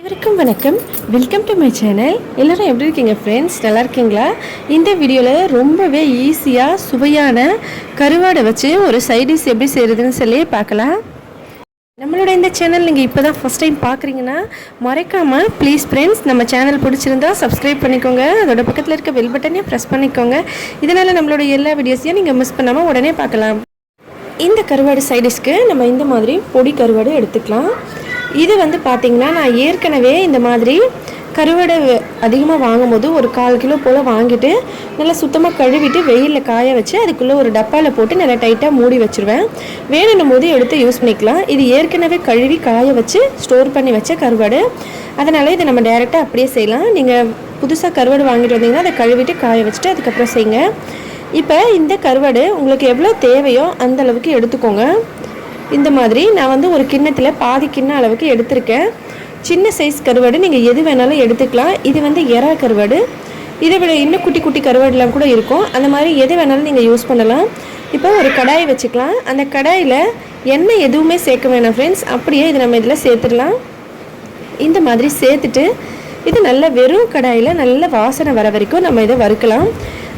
வணக்கம். Welcome to my channel. எல்லோரும் எப்படி இருக்கீங்க ஃப்ரெண்ட்ஸ்? நல்லா இருக்கீங்களா? இந்த வீடியோவில் ரொம்பவே ஈஸியாக சுவையான கருவாடை வச்சு ஒரு சைடிஷ் எப்படி செய்கிறதுன்னு சொல்லி பார்க்கலாம். நம்மளோட இந்த சேனல் நீங்கள் இப்போ தான் ஃபஸ்ட் டைம் பார்க்குறீங்கன்னா மறக்காமல் ப்ளீஸ் ஃப்ரெண்ட்ஸ் நம்ம சேனல் பிடிச்சிருந்தா சப்ஸ்கிரைப் பண்ணிக்கோங்க. அதோட பக்கத்தில் இருக்க பெல் பட்டனையும் ப்ரெஸ் பண்ணிக்கோங்க. இதனால் நம்மளோட எல்லா வீடியோஸையும் நீங்கள் மிஸ் பண்ணாமல் உடனே பார்க்கலாம். இந்த கருவாடு சைடிஷ்க்கு நம்ம இந்த மாதிரி பொடி கருவாடு எடுத்துக்கலாம். இது பார்த்திங்கன்னா நான் ஏற்கனவே இந்த மாதிரி கருவாடை அதிகமாக வாங்கும்போது ஒரு 1/4 கிலோ போல் வாங்கிட்டு நல்லா சுத்தமாக கழுவிட்டு வெயிலில் காய வச்சு அதுக்குள்ளே ஒரு டப்பாவில் போட்டு நல்லா டைட்டாக மூடி வச்சுருவேன். வேணும்னும் போது எடுத்து யூஸ் பண்ணிக்கலாம். இது ஏற்கனவே கழுவி காய வச்சு ஸ்டோர் பண்ணி வச்ச கருவாடு, அதனால் இதை நம்ம டைரெக்டாக அப்படியே செய்யலாம். நீங்கள் புதுசாக கருவாடு வாங்கிட்டு வந்தீங்கன்னா அதை கழுவிட்டு காய வச்சுட்டு அதுக்கப்புறம் செய்யுங்க. இப்போ இந்த கருவாடு உங்களுக்கு எவ்வளோ தேவையோ அந்த அளவுக்கு எடுத்துக்கோங்க. இந்த மாதிரி நான் ஒரு கிண்ணத்தில் பாதி கிண்ண அளவுக்கு எடுத்திருக்கேன். சின்ன சைஸ் கருவாடு நீங்கள் எது வேணாலும் எடுத்துக்கலாம். இது எறா கருவாடு. இதை விட இன்னும் குட்டி குட்டி கருவாடுலாம் கூட இருக்கும். அந்த மாதிரி எது வேணாலும் நீங்கள் யூஸ் பண்ணலாம். இப்போ ஒரு கடாயை வச்சுக்கலாம். அந்த கடாயில் எண்ணெய் எதுவுமே சேர்க்க வேணாம் ஃப்ரெண்ட்ஸ். அப்படியே இது நம்ம இதில் சேர்த்துடலாம். இந்த மாதிரி சேர்த்துட்டு இது நல்ல வெறும் கடாயில் நல்ல வாசனை வர வரைக்கும் நம்ம இதை வறுக்கலாம்.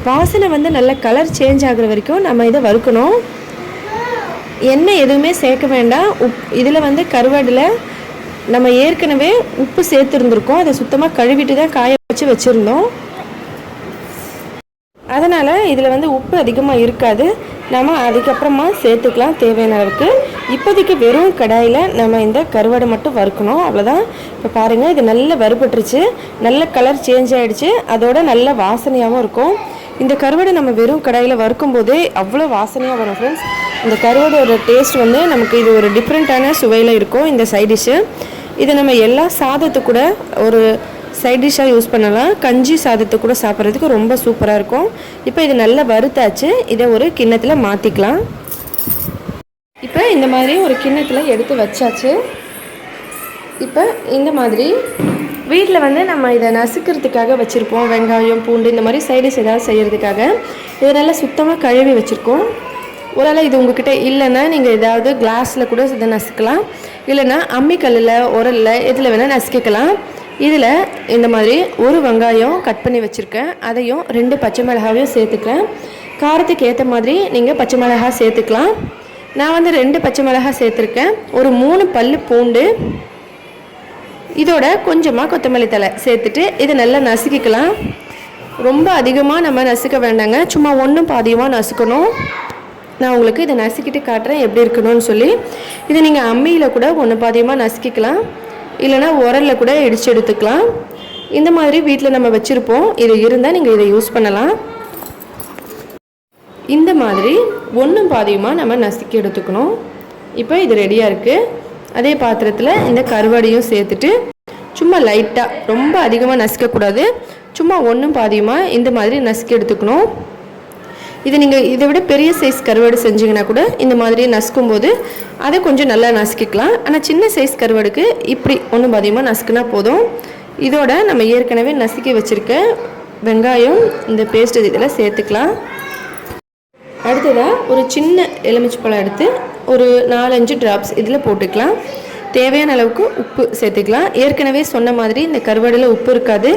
வாசனை நல்ல கலர் சேஞ்ச் ஆகிற வரைக்கும் நம்ம இதை வறுக்கணும். எண்ணெய் எதுவுமே சேர்க்க வேண்டாம். இதில் கருவாடில் நம்ம ஏற்கனவே உப்பு சேர்த்துருந்துருக்கோம். அதை சுத்தமாக கழுவிட்டு தான் காய வச்சுருந்தோம். அதனால் இதில் உப்பு அதிகமாக இருக்காது. நம்ம அதுக்கப்புறமா சேர்த்துக்கலாம் தேவையான அளவுக்கு. இப்போதைக்கு வெறும் கடாயில் நம்ம இந்த கருவாடை மட்டும் வறுக்கணும், அவ்வளோதான். இப்போ பாருங்கள், இது நல்ல வறுபட்டுருச்சு, நல்ல கலர் சேஞ்ச் ஆகிடுச்சு, அதோட நல்ல வாசனையாகவும் இருக்கும். இந்த கருவாடை நம்ம வெறும் கடாயில் வறுக்கும் போதே அவ்வளோ வாசனையாக வரும் ஃப்ரெண்ட்ஸ். இந்த கருவாடோட டேஸ்ட் நமக்கு இது ஒரு டிஃப்ரெண்ட்டான சுவையில் இருக்கும். இந்த சைட் டிஷ்ஷு இதை நம்ம எல்லா சாதத்து கூட ஒரு சைட் டிஷ்ஷாக யூஸ் பண்ணலாம். கஞ்சி சாதத்தை கூட சாப்பிட்றதுக்கு ரொம்ப சூப்பராக இருக்கும். இப்போ இது நல்லா வறுத்தாச்சு. இதை ஒரு கிண்ணத்தில் மாற்றிக்கலாம். இப்போ இந்த மாதிரி ஒரு கிண்ணத்தில் எடுத்து வச்சாச்சு. இப்போ இந்த மாதிரி வீட்டில் நம்ம இதை நசுக்கிறதுக்காக வச்சுருப்போம். வெங்காயம், பூண்டு, இந்த மாதிரி சைடிஷ் ஏதாவது செய்கிறதுக்காக இதை நல்லா சுத்தமாக கழுவி வச்சுருக்கோம். ஒருவேளை இது உங்ககிட்ட இல்லைன்னா நீங்கள் ஏதாவது கிளாஸில் கூட இதை நசுக்கலாம். இல்லைன்னா அம்மிக்கல்லில், உரலில், எதில் வேணால் நசுக்கிக்கலாம். இதில் இந்த மாதிரி ஒரு வெங்காயம் கட் பண்ணி வச்சுருக்கேன். அதையும் 2 பச்சை மிளகாவையும் சேர்த்துக்கிறேன். காரத்துக்கு ஏற்ற மாதிரி நீங்கள் பச்சை மிளகாய் சேர்த்துக்கலாம். நான் 2 பச்சை மிளகாய் சேர்த்துருக்கேன். ஒரு 3 பல் பூண்டு, இதோட கொஞ்சமாக கொத்தமல்லி தழை சேர்த்துட்டு இதை நல்லா நசுக்கிக்கலாம். ரொம்ப அதிகமாக நம்ம நசுக்க வேண்டாங்க, சும்மா ஒன்றும் பாதியமாக நசுக்கணும். நான் உங்களுக்கு இதை நசுக்கிட்டு காட்டுறேன் எப்படி இருக்கணும்னு சொல்லி. இதை நீங்கள் அம்மியில் கூட ஒன்று பாதியமாக நசுக்கிக்கலாம், இல்லைனா உரலில் கூட இடித்து எடுத்துக்கலாம். இந்த மாதிரி வீட்டில் நம்ம வச்சுருப்போம். இது இருந்தால் நீங்கள் இதை யூஸ் பண்ணலாம். இந்த மாதிரி ஒன்றும் பாதியமாக நம்ம நசுக்கி எடுத்துக்கணும். இப்போ இது ரெடியாக இருக்குது. அதே பாத்திரத்தில் இந்த கருவாடையும் சேர்த்துட்டு சும்மா லைட்டாக, ரொம்ப அதிகமாக நசுக்கக்கூடாது, சும்மா ஒன்றும் பாதியமாக இந்த மாதிரி நசுக்கி எடுத்துக்கணும். இது நீங்கள் இதை விட பெரிய சைஸ் கருவாடு செஞ்சிங்கன்னா கூட இந்த மாதிரி நசுக்கும் போது அதை கொஞ்சம் நல்லா நசுக்கிக்கலாம். ஆனால் சின்ன சைஸ் கருவாடுக்கு இப்படி ஒன்றும் பாதியமாக நசுக்குனா போதும். இதோட நம்ம ஏற்கனவே நசுக்கி வச்சுருக்க வெங்காயம், இந்த பேஸ்ட் இதில் சேர்த்துக்கலாம். அடுத்ததாக ஒரு சின்ன எலுமிச்சைப்பழம் எடுத்து ஒரு 4-5 ட்ராப்ஸ் இதில் போட்டுக்கலாம். தேவையான அளவுக்கு உப்பு சேர்த்துக்கலாம். ஏற்கனவே சொன்ன மாதிரி இந்த கருவாடில் உப்பு இருக்காது,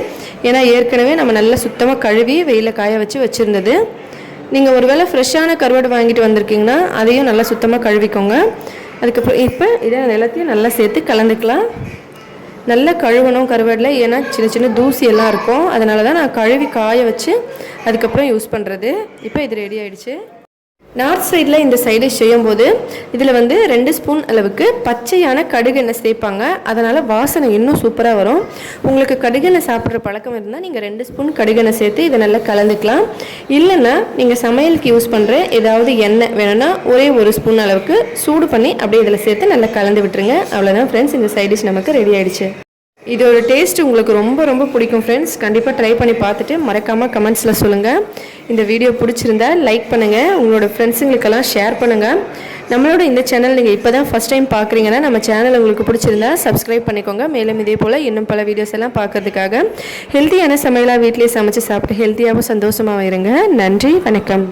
ஏன்னா ஏற்கனவே நம்ம நல்லா சுத்தமாக கழுவி வெயிலில் காய வச்சுருந்தது. நீங்கள் ஒரு வேளை ஃப்ரெஷ்ஷான கருவாடு வாங்கிட்டு வந்திருக்கீங்கன்னா அதையும் நல்லா சுத்தமாக கழுவிக்கோங்க. அதுக்கப்புறம் இப்போ இதை எல்லாத்தையும் நல்லா சேர்த்து கலந்துக்கலாம். நல்லா கழுவணும் கருவாடில், ஏன்னா சின்ன சின்ன தூசி எல்லாம் இருக்கும். அதனால தான் நான் கழுவி காய வச்சு அதுக்கப்புறம் யூஸ் பண்ணுறது. இப்போ இது ரெடி ஆகிடுச்சு. நார்த் சைடில் இந்த சைடு செய்யும்போது இதில் 2 ஸ்பூன் அளவுக்கு பச்சையான கடுகெண்ணெய் சேர்ப்பாங்க. அதனால் வாசனை இன்னும் சூப்பராக வரும். உங்களுக்கு கடுகெண்ணெய் சாப்பிட்ற பழக்கம் இருந்தால் நீங்கள் 2 ஸ்பூன் கடுகெண்ணெய் சேர்த்து இதை நல்லா கலந்துக்கலாம். இல்லைன்னா நீங்கள் சமையலுக்கு யூஸ் பண்ணுற ஏதாவது எண்ணெய் வேணும்னா ஒரே 1 ஸ்பூன் அளவுக்கு சூடு பண்ணி அப்படியே இதில் சேர்த்து நல்லா கலந்து விட்டுருங்க. அவ்வளோதான் ஃப்ரெண்ட்ஸ், இந்த சைட் டிஷ் நமக்கு ரெடி ஆகிடுச்சு. இதோட டேஸ்ட் உங்களுக்கு ரொம்ப ரொம்ப பிடிக்கும் ஃப்ரெண்ட்ஸ். கண்டிப்பாக ட்ரை பண்ணி பார்த்துட்டு மறக்காமல் கமெண்ட்ஸில் சொல்லுங்கள். இந்த வீடியோ பிடிச்சிருந்தா லைக் பண்ணுங்கள், உங்களோட ஃப்ரெண்ட்ஸுங்களுக்கெல்லாம் ஷேர் பண்ணுங்கள். நம்மளோட இந்த சேனல் நீங்கள் இப்போ தான் ஃபஸ்ட் டைம் பார்க்குறீங்கன்னா நம்ம சேனல் உங்களுக்கு பிடிச்சிருந்தா சப்ஸ்கிரைப் பண்ணிக்கோங்க. மேலும் இதே போல் இன்னும் பல வீடியோஸ் எல்லாம் பார்க்கறதுக்காக ஹெல்த்தியான சமையலாக வீட்டிலேயே சமைச்சு சாப்பிட்டு ஹெல்த்தியாகவும் சந்தோஷமாகவும் இருங்க. நன்றி, வணக்கம்.